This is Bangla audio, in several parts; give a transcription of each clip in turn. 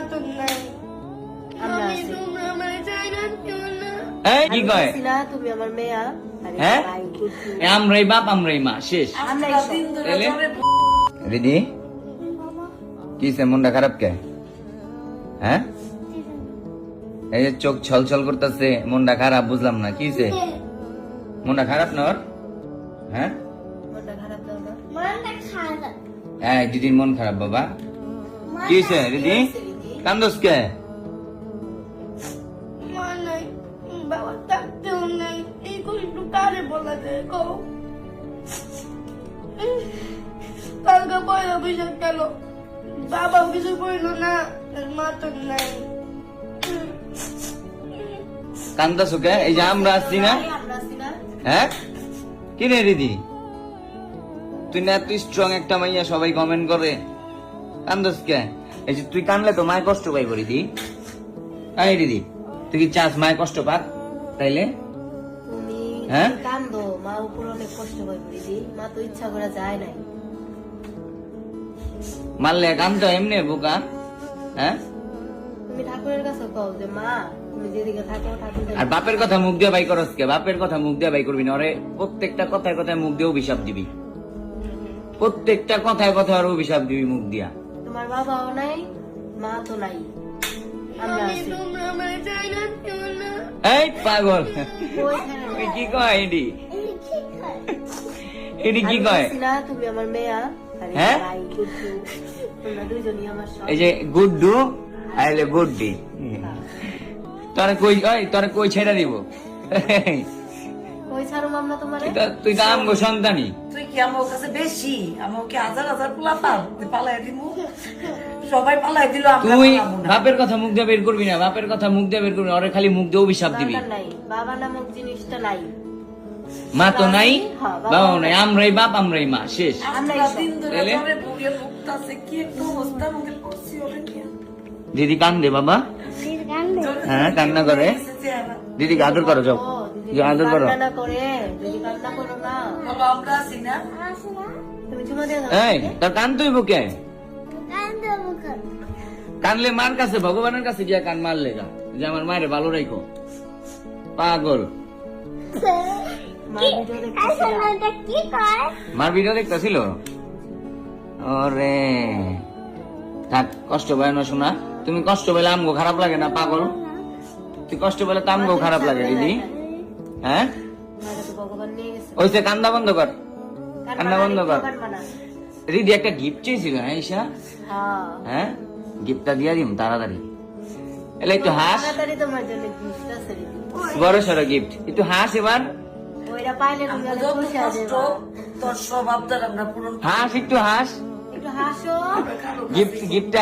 তো নাই। আমরা আমি আছি। তুমি আমার চাই না কেউ না। এই কি কয় না তুমি আমার মেয়া আর হ্যাঁ? ভাই কুটু এ আমরাই বাপ আমরাই মা শেষ আমরাই সব। তাইলে রিদি কি সে মনটা খারাপ কে হ্যাঁ এই যে চোখ ছল ছল করতেছে মনটা খারাপ বুঝলাম না কি সে মনটা খারাপ না ওর হ্যাঁ মনটা খারাপ দাও না মনটা খারাপ। হ্যাঁ দিদির মন খারাপ বাবা কি সে রিদি কান্দোস কে মা নাই, বাবা থাকতেও নাই। এই কষ্ট কারে বলা যায় কও? কালকে পয়লা বৈশাখ গেল, বাবা কিছু কইল না, আর মা তো নাই। কান্দাস কে এই যে আমরা আসছি না আমরা আছি না হ্যাঁ কি রে রিদি তুই না তুই স্ট্রং একটা মাইয়া সবাই কমেন্ট করে কান্দোস কে এই যে তুই কানলে তো মায় কষ্ট পাই রিদি এই দিদি তুই কি চাস মায় কষ্ট পাক তাইলে তুমি হ্যাঁ? কান্দো মা উপর অনেক কষ্ট করে দিদি মা তো ইচ্ছা করে যায় নাই মারলে কান্দো এমনি বোকা হ্যাঁ তুমি ঠাকুরের কাছে কও যে মা তুমি যেদিকে থাকো ঠাকুর আর বাপের কথা মুখ দিয়ে বাই করস কে বাপের কথা মুখ দিয়ে বাই করবি না ওরে প্রত্যেকটা কথায় কথায় মুখ দিয়ে অভিশাপ দিবি প্রত্যেকটা কথায় কথায় আর অভিশাপ দিবি মুখ দিয়া তোমার বাবাও নাই মা তো নাই আমরা আমি আছি তুমি আমার চাই না কেউ না। এই পাগল কই থাকো? তুই কি কয় এডি এডি কি আমি কয় বলছি না তুমি আমার মেয়া আর এই হ্যাঁ? ভাই কুটু তোমরা দুইজনই আমার সব এই যে গুড্ডু আইলে গুড্ডি তোরে কই ওই তোরে কই ছেড়ে দিব কই ছাড়ো আমরা তোমারে তুই তো আমগো সন্তানই তুই কি আমার কাছে বেশি আমাকে হাজার হাজার পোলা পালাই দিমু সবাই পালাই দিল আমরা তুই পালাবো না। বাপের কথা মুখ দিয়ে বের করবি না বাপের কথা মুখ দিয়ে বের করবি না ওরে খালি মুখ দিয়ে অভিশাপ দিবি দরকার নাই বাবা নামক জিনিসটা নাই মা তো নাই হ্যাঁ, বাবাও নাই আমরাই বাপ আমরাই মা শেষ আমরা দিন ধরে তাইলে? ঘরে বউয়ে ভুগতাছে, কি একটা অবস্থা আমাকে পড়ছি ওরে নিয়ে। দিদি কান্দে বাবা হ্যাঁ কান্না করে এসে চেহারা। দিদিকে আদর করো যাও ও, দিদি যে আদর করো কান্না না করে যদি কান্না করো না বাবা আমরা আছি না তুমি চুমা দিয়ে দাও এই তোর কান তুই বুকে কানলে মার কাছে ভগবানের কাছে গিয়া কান মারলে যা যে আমার মায়ের ভালো রাখো পাগল মা ভিডিও দেখতেছিলাম মার ভিডিও দেখতেছিল ওরে থাক কষ্ট পায় না শোনা তুমি কষ্ট পেলে আমগো খারাপ লাগে না পাগল তুই কষ্ট পেলে তো আমগো খারাপ লাগে দিদি হ্যাঁ মাকে তো ভগবান নিয়ে গেছে ওইসে কান্দা বন্ধ কর কান্না বন্ধ কর কান্না না দিদি একটা গিফট চেয়েছিল হ্যাঁ ঈশা হ্যাঁ হ্যাঁ গিফটটা দিয়া দিম তাড়াতাড়ি এলে একটু হাস তাড়াতাড়ি তোমার জন্য গিফট আছে দিদি বড় সড়ো গিফট একটু হাস এবার ওইটা পাইলে তুমি আমরা অনেক যত খুশি হবে কষ্ট তোর সব আবদার আমরা পূরণ হাস একটু হাস একটু হাসো গিফট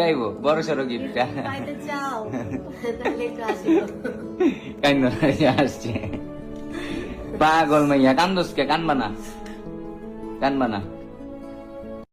আইবো বড় সড়ো গিফটটা পাইতে চাও তাহলে একটু হাসি কান্দ আসছে পাগল মাইয়া কান্দোস কে কানবা না